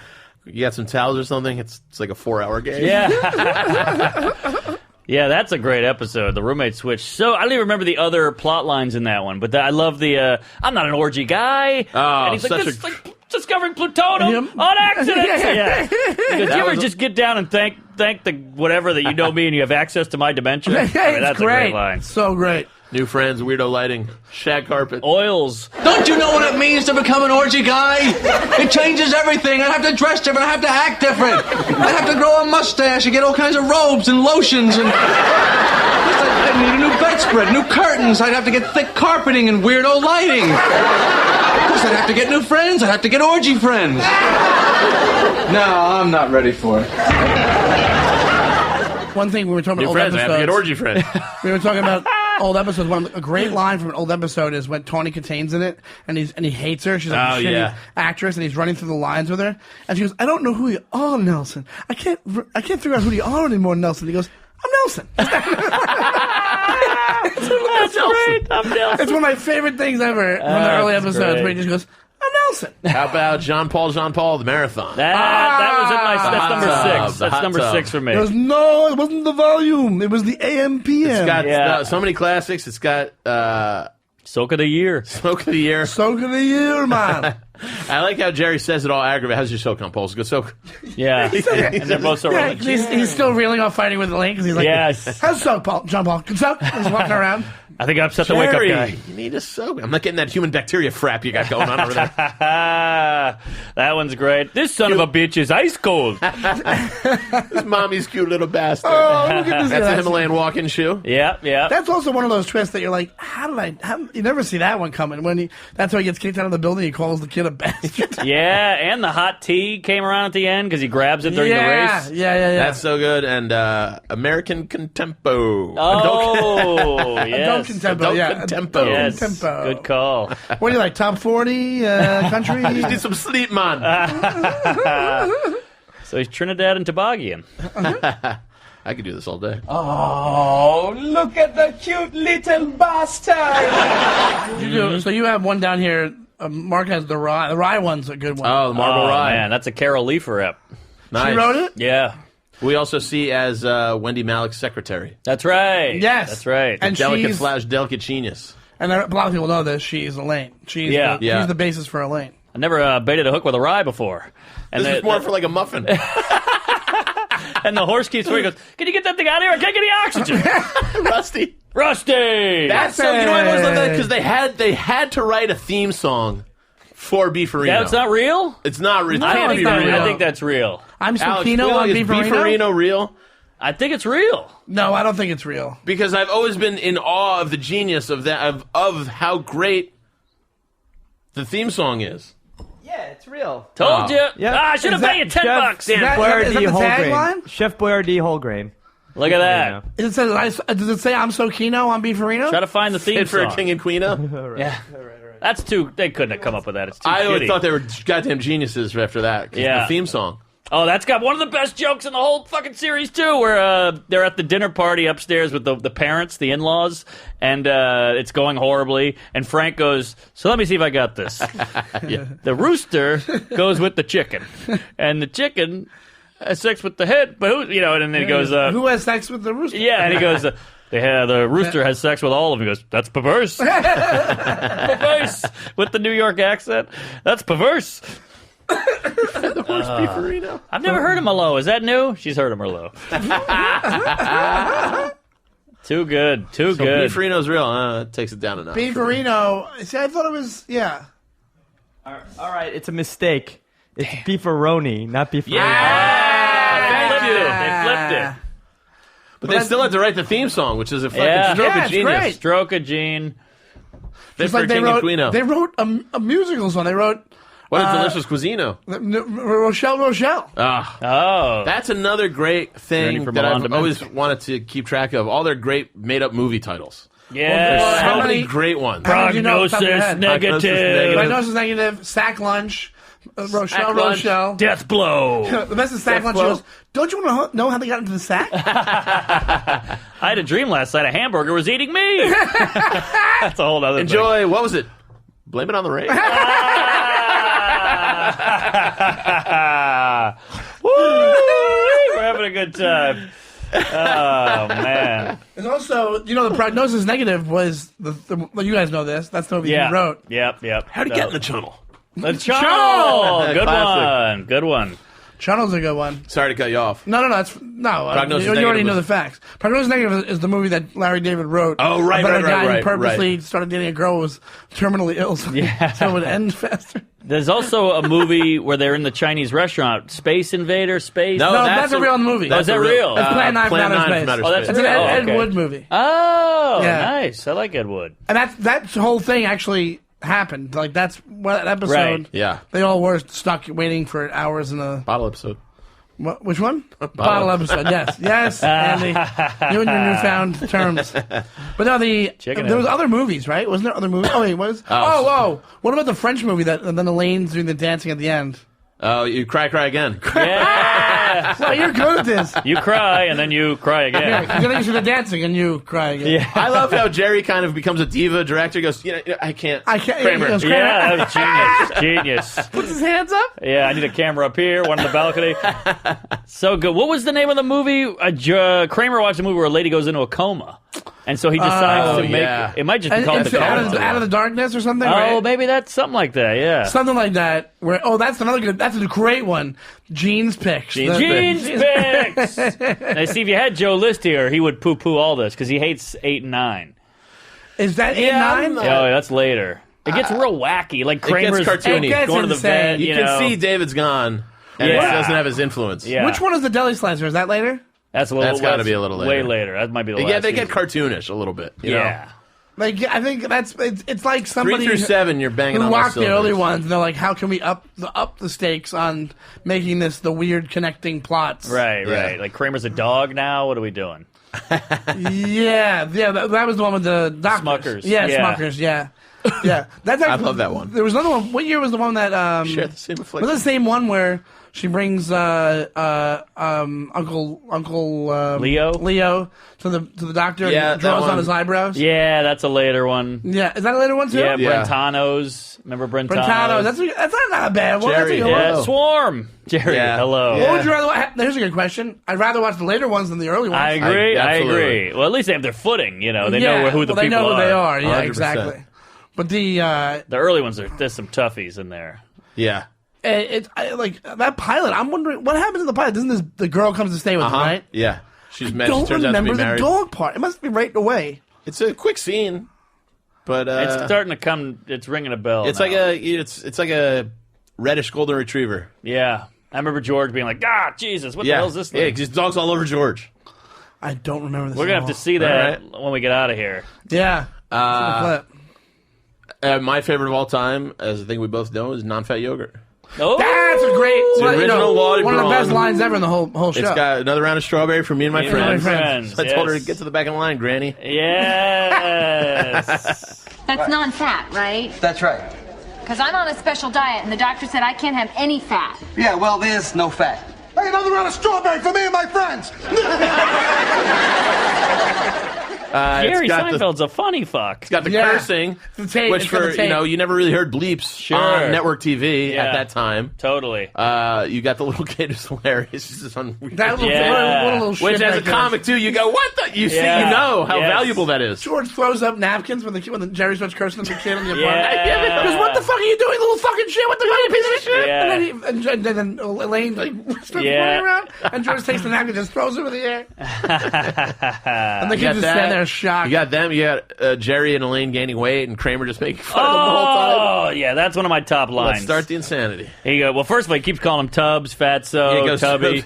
you got some towels or something? It's like a 4-hour game. Yeah. Yeah, that's a great episode. The roommate switch. So I don't even remember the other plot lines in that one, but I love the I'm not an orgy guy. Oh, and he's like, this is like discovering plutonium on accident. Yeah. Did you ever just get down and thank the whatever that you know me and you have access to my dementia? yeah, that's great. A great line. So great. New friends, weirdo lighting, shag carpet. Oils. Don't you know what it means to become an orgy guy? It changes everything. I have to dress different. I have to act different. I have to grow a mustache and get all kinds of robes and lotions and... I need a new bedspread, new curtains. I'd have to get thick carpeting and weirdo lighting. Of course, I'd have to get new friends. I'd have to get orgy friends. No, I'm not ready for it. One thing we were talking about New old friends, episodes. I have to get orgy friends. We were talking about old episodes. A great line from an old episode is when Tawny Kitane's in it, and he hates her. She's like a shitty actress, and he's running through the lines with her. And she goes, "I don't know who you are, Nelson. I can't figure out who you are anymore, Nelson." He goes, "I'm Nelson." That's great. I'm Nelson. It's one of my favorite things ever from the early episodes where he just goes, "I'm Nelson." How about Jean Paul, the marathon? That was in my. That's number 6. That's number 6 for me. He goes, "No, it wasn't the volume. It was the AM/PM." It's got so many classics. It's got Soak of the Year. Soak of the Year. Soak of the Year, man. I like how Jerry says it all aggravated. How's your soak on, Paul? Go soak. Yeah. And they're both so yeah, he's still reeling off fighting with Elaine because he's like, yes. "How's soak, Paul? John Paul? Good soak?" He's walking around. I think I upset the wake-up guy. You need a soak. I'm not getting that human bacteria frap you got going on over there. That one's great. This son of a bitch is ice cold. This mommy's cute little bastard. Oh, look at this. That's a Himalayan walking shoe. Yeah. That's also one of those twists that you're like, you never see that one coming. That's why he gets kicked out of the building. He calls the kid a bastard. Yeah, and the hot tea came around at the end because he grabs it during the race. Yeah. That's so good. And American Contempo. Oh, yes. Adult Contempo. Yes. Contempo. Good call. What do you like, top 40 country? You need some sleep, man. So he's Trinidad and Tobago. I could do this all day. Oh, look at the cute little bastard. So you have one down here. Mark has the rye. The rye one's a good one. Oh, the Marble Rye. Man, that's a Carol Leifer rep. Nice. She wrote it? Yeah. We also see as Wendy Malick's secretary. That's right. Yes. That's right. And delicate genius. And a lot of people know this. She's Elaine. She's the basis for Elaine. I never baited a hook with a rye before. And this is more for like a muffin. And the horse keeps where he goes, "Can you get that thing out of here? I can't get any oxygen." Rusty. That's so. You know, I always love that because they had to write a theme song for Beefarino. That's not real. It's not real. I think that's real. I'm Sokino on Beefarino. Beefarino real? I think it's real. No, I don't think it's real. Because I've always been in awe of the genius of that of how great the theme song is. Yeah, it's real. Told you. Yep. I should have paid you $10. Is that the tagline? Chef Boyardee whole grain. Look at that. Does it say I'm Sokino on Beefarino? Try to find the theme for song. King and Queena. Right. Yeah. That's too. They couldn't have come up with that. It's too I always shitty. thought they were goddamn geniuses after that. Yeah. The theme song. Oh, that's got one of the best jokes in the whole fucking series too, where they're at the dinner party upstairs with the parents, the in-laws, and it's going horribly. And Frank goes, "So let me see if I got this." Yeah. The rooster goes with the chicken, and the chicken has sex with the head, but who, and then he goes, "Who has sex with the rooster?" Yeah, and he goes, the rooster has sex with all of them. He goes, "That's perverse." Perverse with the New York accent. That's perverse. The horse Beefarino. I've never heard of Merlot. Is that new? She's heard of Merlot. Too good. Too good. Beefarino's real. It takes it down a notch. Beefarino. See, I thought it was, yeah. All right, it's a mistake. It's beefaroni, not beefarino. Yeah! They flipped it. But they still had to write the theme song, which is a fucking stroke of genius. Great. Stroke of Gene. It's like they wrote a musical song. They wrote... What a delicious cuisino. Rochelle. Oh. That's another great thing that I've always wanted to keep track of. All their great made-up movie titles. Yeah. There's so many great ones. Prognosis negative. Prognosis negative. Sack lunch. Rochelle. Death blow. The best is sack lunch. She goes, don't you want to know how they got into the sack? I had a dream last night. A hamburger was eating me. That's a whole other Enjoy. What was it? Blame it on the rain. Woo! We're having a good time. Oh, man. And also, the prognosis negative was, well, you guys know this. That's the movie he wrote. Yep. How'd he get in the tunnel? The channel! Good one. Channel's a good one. Sorry to cut you off. No. You already know the facts. Prognosis Negative is the movie that Larry David wrote. Oh, right, about right, a guy right, who purposely right. started dating a girl who was terminally ill, so it would end faster. There's also a movie where they're in the Chinese restaurant, Space Invader, Space. No, that's a real movie. Oh, is that real? It's Plan 9 from Outer Space. Oh, that's it's an Ed Wood movie. Oh, nice. I like Ed Wood. And that whole thing actually happened. Like, that's what episode. Right. Yeah. They all were stuck waiting for hours in a bottle episode. Which one? Bottle episode. Yes, Andy. You and your newfound terms. But no, there was other movies, right? Wasn't there other movies? Oh wait, what was? What about the French movie and then Elaine's doing the dancing at the end? Oh, you cry again. Yeah. Well, you're good at this. You cry and then you cry again. Yeah, then you see the dancing and you cry again. Yeah. I love how Jerry kind of becomes a diva director. He goes, I can't. Kramer. Yeah, that was genius. Puts his hands up. Yeah, I need a camera up here, one on the balcony. So good. What was the name of the movie? Kramer watched a movie where a lady goes into a coma. And so he decides to make it might just be called the coma. Out of the Darkness or something. Oh, right? Maybe that's something like that. Yeah, something like that. Where that's another good. That's a great one. Gene's picks. Gene's picks. Now, see, if you had Joe List here, he would poo-poo all this because he hates 8 and 9. Is that 8 and 9? Oh, that's later. It gets real wacky. Like Kramer's cartoony. Going to the vet. You can see David's gone, and it doesn't have his influence. Yeah. Which one is the deli slicer? Is that later? That's got to be a little later. Way later. That might be the last. Yeah, they get cartoonish a little bit. You know? Like, I think it's like somebody 3 through 7. You're banging who on watched the early ones, and they're like, "How can we up the stakes on making this the weird connecting plots?" Right. Like Kramer's a dog now. What are we doing? Yeah. That was the one with the doctors. Smuckers. Yeah, Smuckers. Yeah. That's actually, I love that one. There was another one. What year was the one that Share the same affliction. Was it the same one where she brings Uncle Leo to the doctor and draws on his eyebrows? Yeah, that's a later one. Yeah, is that a later one too? Yeah, Brentano's. Remember Brentano's? Brentano's. That's not a bad one. Jerry, that's a Swarm. Jerry, hello. What would you rather watch? Here's a good question. I'd rather watch the later ones than the early ones. I agree. Well, at least they have their footing. You know, they know who the people are. They know who they are. Yeah, 100%. exactly. But the early ones there's some toughies in there. Yeah. Like that pilot. I'm wondering what happens in the pilot. Doesn't the girl comes to stay with him, right? Yeah. She's I don't remember the dog part. It must be right away. It's a quick scene, but it's starting to come. It's ringing a bell. It's now. it's like a reddish golden retriever. Yeah, I remember George being like, Jesus, what the hell is this thing? Yeah, because dog's all over George. I don't remember this. We're gonna have to see that when we get out of here. Yeah. My favorite of all time, as I think we both know, is non-fat yogurt. Oh, that's a great original Wally one of the Braun. best lines ever in the whole show. It's got another round of strawberry for me and my friends. So I told her to get to the back of the line, Granny. Yes. That's non-fat, right? That's right. Because I'm on a special diet, and the doctor said I can't have any fat. Yeah, well, there's no fat. Hey, another round of strawberry for me and my friends. Jerry Seinfeld's a funny fuck. It's got the cursing, which for you never really heard bleeps on network TV at that time. Totally. You got the little kid who's hilarious. It's just unreal. What a little shit. Which as a comic too, you go, what the? You see, you know how valuable that is. George throws up napkins when the Jerry starts cursing at the kid in the apartment. He goes, what the fuck are you doing, little fucking shit? What the fuck, you piece of shit? Yeah. And then Elaine starts running around, and George takes the napkin and just throws it in the air. And the kid just stand there shocked. You got them. You got Jerry and Elaine gaining weight, and Kramer just making fun of them the whole time. Oh, yeah, that's one of my top lines. Let's start the insanity. Here you go. Well, first of all, he keeps calling him Tubbs, Fatso, Tubby.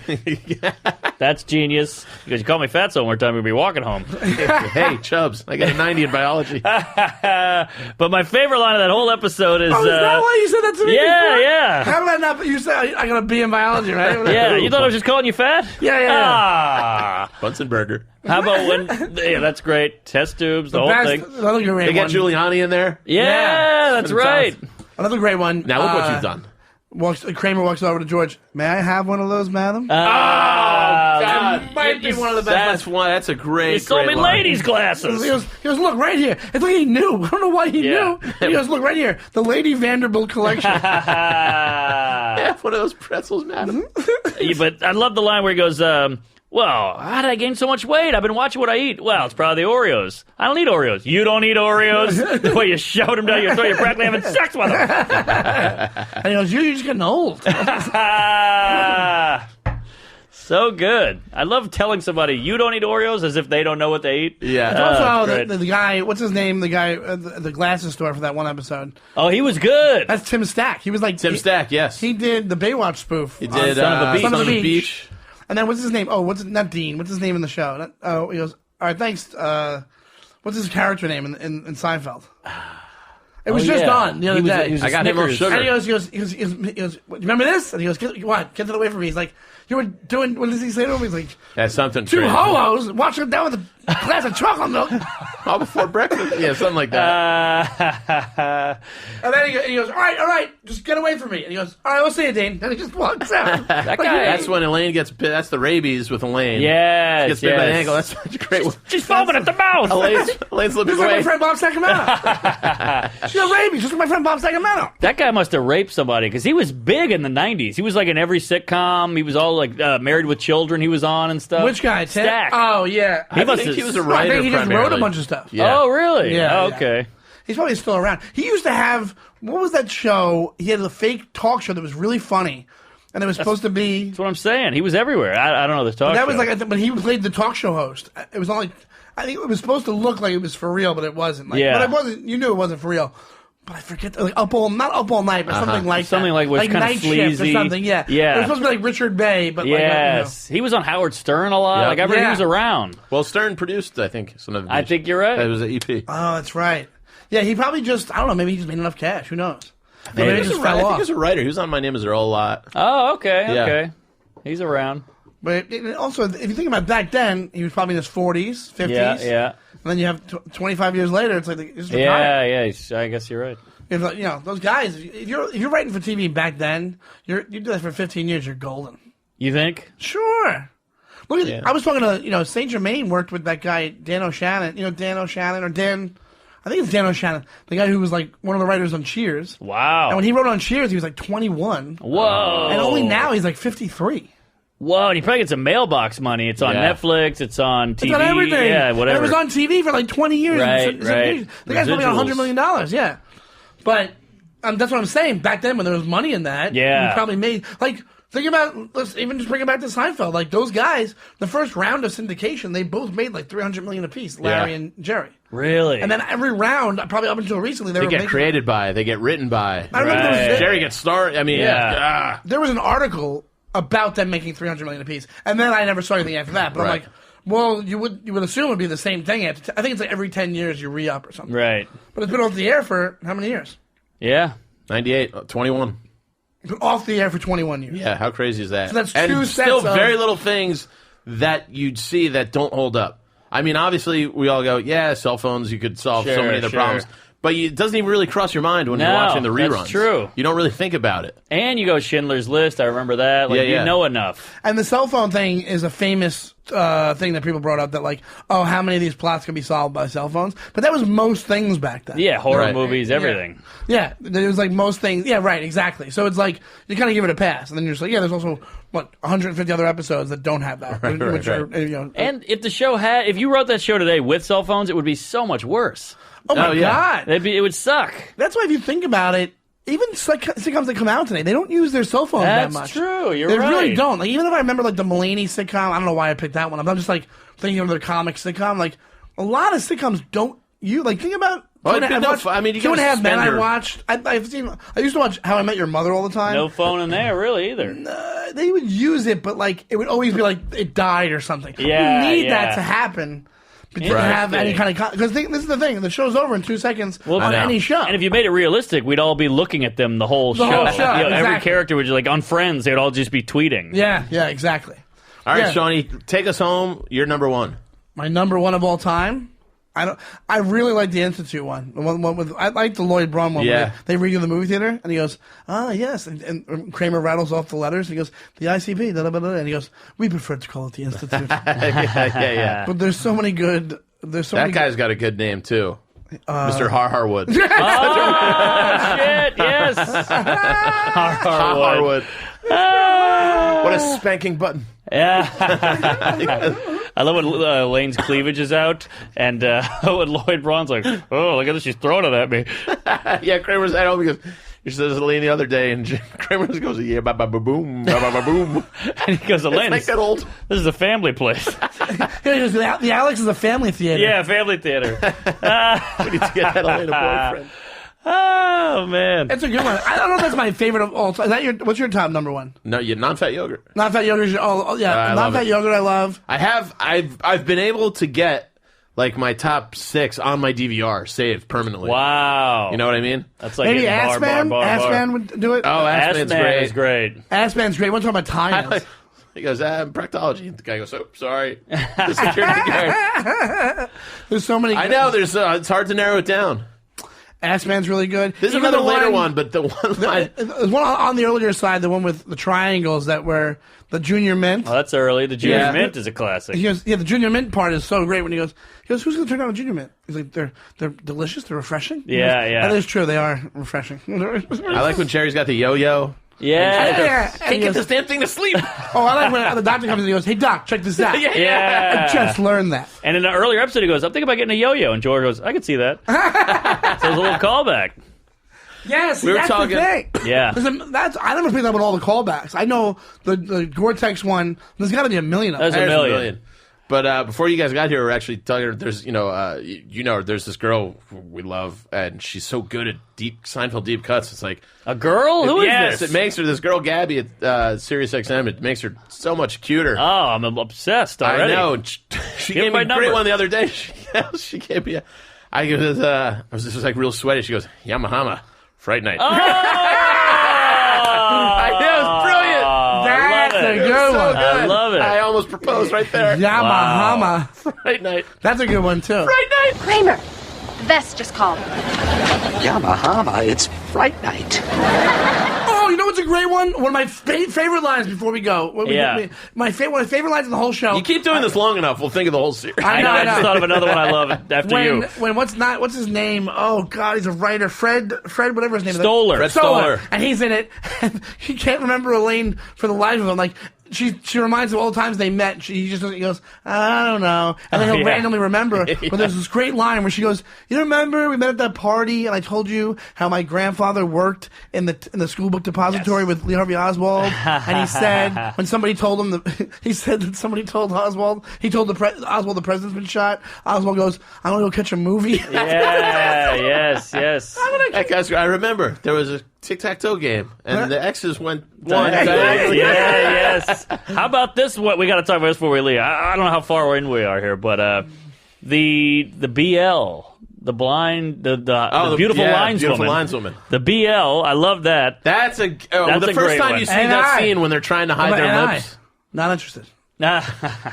That's genius. Because you call me Fatso one more time, we'll be walking home. Hey, Chubbs, I got a 90 in biology. But my favorite line of that whole episode is... Oh, is that why you said that to me? Yeah. How did I not... You said I got a B in biology, right? Yeah, you thought I was just calling you fat? Yeah. Bunsen burger. How about when... Yeah, that's great. Test tubes, the whole thing. Another great they got Giuliani in there? Yeah, that's right. Another great one. Now look what you've done. Kramer walks over to George. May I have one of those, madam? God. Might be one of the best. That's a great. You sold me line. ladies' glasses. He goes, look right here. It's like he knew. I don't know why he knew. He goes, look right here. The Lady Vanderbilt collection. Yeah, one of those pretzels, madam. But I love the line where he goes, well, how did I gain so much weight? I've been watching what I eat. Well, it's probably the Oreos. I don't eat Oreos. You don't eat Oreos? The way you showed him down your throat, you're practically having sex with him. And he goes, you're just getting old. So good. I love telling somebody, you don't eat Oreos, as if they don't know what they eat. Yeah. It's also the guy, what's his name? The guy at the glasses store for that one episode. Oh, he was good. That's Tim Stack. He was like... Tim Stack, yes. He did the Baywatch spoof. He did Son Son of the Beach. And then what's his name? Oh, not Dean. What's his name in the show? He goes, all right, thanks. What's his character name in Seinfeld? It was just on the other day. I got him on sugar. And he goes, remember this? And he goes, get that away from me. He's like, you were doing, what does he say to him? He's like, that's something. Two ho-hos watching down with a glass of chocolate milk. All before breakfast? Yeah, something like that. And then he goes, all right, just get away from me. And he goes, all right, we'll see you, Dean. And he just walks out. That guy. That's when Elaine gets bit. That's the rabies with Elaine. Yes, She gets bit by the ankle. That's such a great one. She's foaming at the mouth. Elaine's looking Just like away. my friend Bob Sacramento. She got rabies, just like my friend Bob Sacramento. That guy must have raped somebody, because he was big in the 90s. He was like in every sitcom. He was all like Married with Children he was on and stuff. Which guy? Stack. Oh, yeah. I think he was a writer. I think he just primarily. wrote a bunch of stuff. Yeah. Oh, really? Yeah, Oh, yeah. okay. He's probably still around. He used to have, what was that show? He had a fake talk show that was really funny. And it was supposed to be... That's what I'm saying. He was everywhere. I don't know the talk That was show. like, but he played the talk show host. It was only, I think it was supposed to look like it was for real, but it wasn't. Like, Yeah. But it wasn't, you knew it wasn't for real. But I forget, like not Up All Night, but something like Something that. like was kind of Night Shift sleazy. or something, yeah. Yeah. It was supposed to be like Richard Bay, but Yes. He was on Howard Stern a lot. Yeah. Like, I remember Yeah. he was around. Well, Stern produced, I think, Son of the Beach. I think you're right. It was an EP. Oh, that's right. Yeah, he probably just, I don't know, maybe he just made enough cash. Who knows? Maybe I he think just he fell off. was a writer. He was on My Name Is Earl a lot. Oh, okay, Yeah. okay. He's around. But also, if you think about back then, he was probably in his 40s, 50s. Yeah. And then you have 25 years later, it's like he's retired. Yeah. I guess you're right. If, those guys, if you're writing for TV back then, you do that for 15 years, you're golden. You think? Sure. Look at I was talking to Saint Germain worked with that guy Dan O'Shannon. Dan O'Shannon or Dan, I think it's Dan O'Shannon, the guy who was like one of the writers on Cheers. Wow. And when he wrote on Cheers, he was like 21. Whoa. And only now he's like 53. Whoa, and he probably gets some mailbox money. It's on Netflix, it's on TV. It's on everything. Yeah, whatever. And it was on TV for like 20 years. Right. The guy's probably on $100 million, yeah. But that's what I'm saying. Back then, when there was money in that, Yeah. you probably made, think about, let's even just bring it back to Seinfeld. Like, those guys, the first round of syndication, they both made like $300 million apiece, Larry and Jerry. Really? And then every round, probably up until recently, They get created by, they get written by. I remember there was- Jerry gets started. I mean, There was an article about them making $300 million apiece, and then I never saw anything after that. But I'm like, well, you would assume it would be the same thing. I think it's like every 10 years you re-up or something. Right. But it's been off the air for how many years? Yeah. 98, 21. It's been off the air for 21 years. Yeah, how crazy is that? So that's and two still sets of- very little things that you'd see that don't hold up. I mean, obviously, we all go, yeah, cell phones, you could solve so many of the problems. But it doesn't even really cross your mind when you're watching the reruns. That's true. You don't really think about it. And you go Schindler's List. I remember that. Like, you know enough. And the cell phone thing is a famous thing that people brought up that, like, oh, how many of these plots can be solved by cell phones? But that was most things back then. Yeah, horror movies, everything. Yeah, there was like most things. Yeah, right, exactly. So it's like, you kind of give it a pass. And then you're just like, yeah, there's also, 150 other episodes that don't have that. Which are, And if the show if you wrote that show today with cell phones, it would be so much worse. Oh my God. It would suck. That's why if you think about it, even sitcoms that come out today, they don't use their cell phones that much. That's true. You're they right. really don't. Like, even if I remember like the Mulaney sitcom, I don't know why I picked that one up. I'm just like thinking of their comic sitcom. Like, a lot of sitcoms don't think about. Well, Two and a Half Men. I watched. I used to watch How I Met Your Mother all the time. No phone in there, really, either. They would use it, but like it would always be like it died or something. Yeah, you need that to happen. But you didn't have any kind of because this is the thing. The show's over in 2 seconds on any show. And if you made it realistic, we'd all be looking at them the whole show. Whole show, Every exactly. character would on Friends, they'd all just be tweeting. Yeah, exactly. All right, Shawnee, take us home. You're number one. My number one of all time. I really like the Institute one. The one with. I like the Lloyd Braun one. Yeah. Where they read in the movie theater, and he goes, yes, and Kramer rattles off the letters. And he goes, the ICP, and he goes, we prefer to call it the Institute. yeah. But there's so many good. That guy's got a good name too. Mr. Harwood. Oh, shit, yes. Harwood. What a spanking button. Yeah. I love when Lane's cleavage is out, and when Lloyd Braun's like, oh, look at this, she's throwing it at me. Yeah, Kramer's at home because he says to Lane the other day, and Kramer just goes, yeah, ba-ba-ba-boom, ba-ba-ba-boom. And he goes, Elaine, it's like that old. This is a family place. The Alex is a family theater. Yeah, family theater. We need to get that Elaine a boyfriend. Oh, man. It's a good one. I don't know if that's my favorite of all time. What's your top number one? No, non-fat yogurt. Non-fat yogurt. Non-fat yogurt I love. I've been able to get like my top 6 on my DVR saved permanently. Wow. You know what I mean? That's like maybe Ass Man. Ass Man would do it. Oh, Ass Man's great. Is great. Ass Man's great. One time about time. He goes, proctology. The guy goes, oh, sorry. The security guard. There's so many. I know. There's. It's hard to narrow it down. Ass Man's really good. There's another later one, but the one there's one on the earlier side, the one with the triangles that were the Junior Mint. Oh, that's early. The Junior Mint is a classic. He goes, the Junior Mint part is so great when he goes, who's going to turn down a Junior Mint? He's like, they're delicious, they're refreshing. Yeah, yeah. That is true, they are refreshing. I like when Cherry's got the yo-yo. Yeah. Can't get this damn thing to sleep. Oh, I like when the doctor comes and he goes, hey, doc, check this out. Yeah. I just learned that. And in an earlier episode, he goes, I'm thinking about getting a yo-yo. And George goes, I can see that. So it's a little callback. Yes, we were talking. The thing. Yeah. I never picked up on all the callbacks. I know the Gore-Tex one, there's got to be a million of them. There's a million. But before you guys got here, we were actually talking. There's there's this girl we love, and she's so good at Seinfeld deep cuts. It's like a girl. Who is this? It makes her this girl Gabby at Sirius XM. It makes her so much cuter. Oh, I'm obsessed already. I know. She gave me a great one the other day. She gave me. I was just like real sweaty. She goes, Yama hama, Fright Night. Oh! I know, it's brilliant. That's a good one. I love it. I almost proposed right there. Yama hama, Fright Night. That's a good one too. Fright Night. Kramer, the vest just called. Yama hama, it's Fright Night. Oh, you know what's a great one? One of my favorite lines before we go. One of my favorite lines in the whole show. You keep doing this long enough, we'll think of the whole series. I know. I just thought of another one I love after you. When what's his name? Oh God, he's a writer. Fred, whatever his name is. Stoller. Fred Stoller. And he's in it. And he can't remember Elaine for the life of him. Like she reminds him all the times they met. He goes, I don't know, and then he'll randomly remember. But there's this great line where she goes, you remember we met at that party and I told you how my grandfather worked in the school book depository with Lee Harvey Oswald, and he said when somebody told him he said that somebody told Oswald, he told Oswald the president's been shot. Oswald goes, I'm gonna go catch a movie. Yeah, yes. That guy's, I remember there was a tic-tac-toe game, and the X's went one. Yes. How about this? What we got to talk about this before we leave. I don't know how far in we are here, but the BL, the blind, the beautiful lineswoman. The BL, I love that. That's the first time you see that scene when they're trying to hide their lips. Not interested. And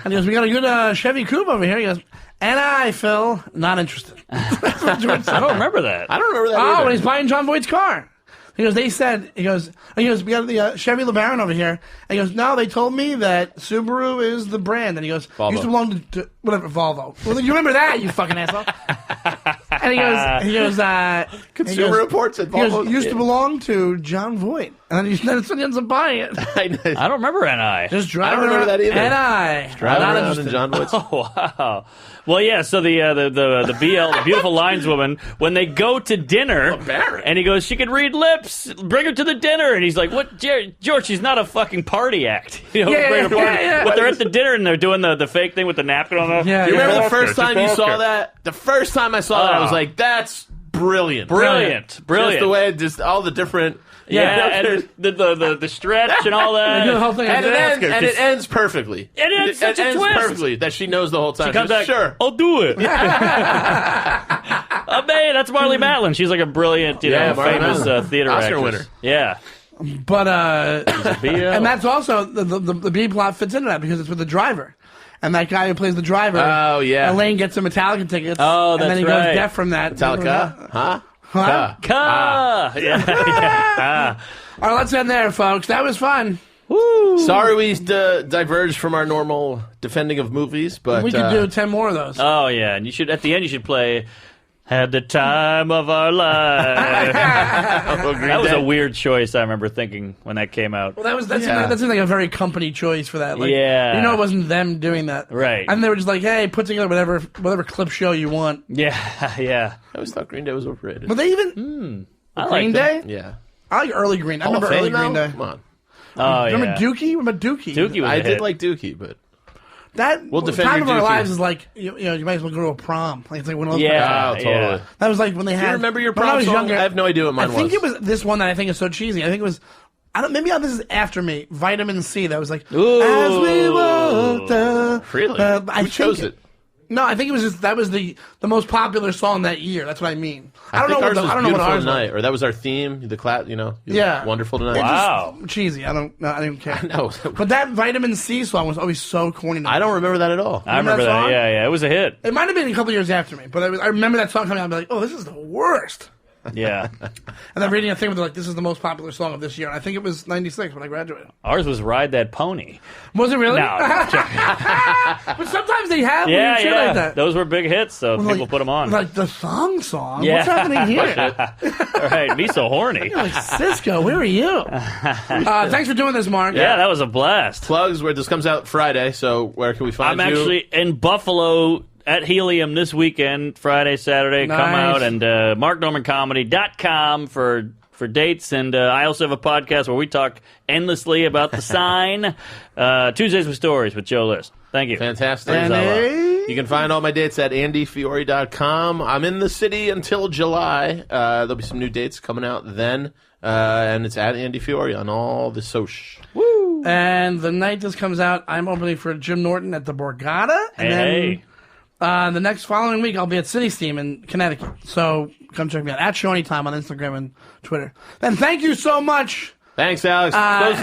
he goes, we got a good Chevy Coupe over here. He goes, and I, Phil, not interested. I don't remember that. I don't remember that either. Oh, when he's buying John Voight's car. He goes, he goes, we got the Chevy LeBaron over here. And he goes, no, they told me that Subaru is the brand. And he goes, Volvo. Used to belong to whatever, Volvo. Well, you remember that, you fucking asshole. And he goes, Consumer Reports at Volvo. He goes, used to belong to John Voight. And then he ends up buying it. I don't remember NI. Just I driving don't remember that either. NI. Driving around in John Voight's. Oh, wow. Well, yeah, so the BL, the beautiful lineswoman, when they go to dinner, and he goes, she can read lips, bring her to the dinner. And he's like, what, George, she's not a fucking party act. Bring her party. But they're at the dinner, and they're doing the fake thing with the napkin on the... You remember the first time you saw that? The first time I saw that, I was like, that's brilliant. Brilliant. Just the way, just all the different... and the stretch and all that. The whole thing and it ends perfectly. It ends such a twist. Perfectly that she knows the whole time. She comes back, sure, I'll do it. Man, that's Marlee Matlin. She's like a brilliant, famous theater Oscar actress. winner. Yeah. But and that's also the B plot fits into that because it's with the driver. and that guy who plays the driver. Oh, yeah. Elaine gets some Metallica tickets. Oh, that's and then he right. goes deaf from that. Metallica? Huh? Huh? Yeah. All right, let's end there, folks. That was fun. Woo. Sorry we diverged from our normal defending of movies, but... We could do 10 more of those. Oh, yeah. And at the end, you should play... Had the time of our life. That was a weird choice, I remember thinking when that came out. Well, that seemed like a very company choice for that. Like, yeah. You know it wasn't them doing that. Right. And they were just like, hey, put together whatever clip show you want. Yeah, yeah. I always thought Green Day was overrated. But they even... Green Day? Yeah. I like early Green Day. I remember early Green Day. Come on. Oh, remember Dookie? Remember Dookie? Dookie was I a did hit. like Dookie, but... That We'll defend time your of our Dookie. lives is like you might as well go to a prom. Like it's like one of those. Yeah, Oh, totally. yeah. That was like when they Do had. you remember your when I prom was song? younger, I have no idea what mine was. I think it was this one that I think is so cheesy. I think it was. Maybe this is after me. Vitamin C. That was like. Ooh. As we walked up. Really? Who chose it? No, I think it was just that was the most popular song that year. That's what I mean. I don't know what Beautiful ours Tonight, was. or that was our theme. The class, Yeah. Wonderful Tonight. It's Wow. just cheesy. I didn't care. No, But that Vitamin C song was always so corny. To me. I don't remember that at all. I remember that. song? Yeah. It was a hit. It might have been a couple years after me, but I remember that song coming out and be like, oh, this is the worst. Yeah. And then reading a thing where they're like, this is the most popular song of this year. And I think it was 96 when I graduated. Ours was Ride That Pony. Was it really? No. But sometimes they have weird shit like that. Those were big hits, so people like, put them on. Like the song? Yeah. What's happening here? All right, me so horny. Like, Cisco, where are you? Thanks for doing this, Mark. Yeah, that was a blast. Plugs, where this comes out Friday, so where can we find I'm you? actually in Buffalo at Helium this weekend, Friday, Saturday. Nice. Come out and marknormancomedy.com for dates. And I also have a podcast where we talk endlessly about the sign. Tuesdays with Stories with Joe List. Thank you. Fantastic. And You can find all my dates at andyfiore.com. I'm in the city until July. There'll be some new dates coming out then. And it's at Andy Fiore on all the soch. Woo! And the night this comes out, I'm opening for Jim Norton at the Borgata. And Hey. then the next following week, I'll be at City Steam in Connecticut. So come check me out at Show Anytime on Instagram and Twitter. And thank you so much. Thanks, Alex. Alex,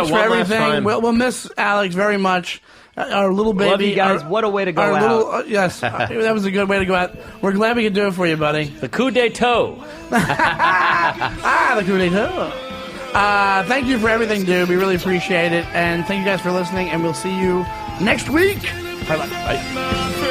for one last everything. time. We'll miss Alex very much. Our little baby. Love you guys. What a way to go our out. Little, yes, that was a good way to go out. We're glad we could do it for you, buddy. The coup d'etat. The coup d'etat. Thank you for everything, dude. We really appreciate it. And thank you guys for listening, and we'll see you next week. Bye-bye. Bye.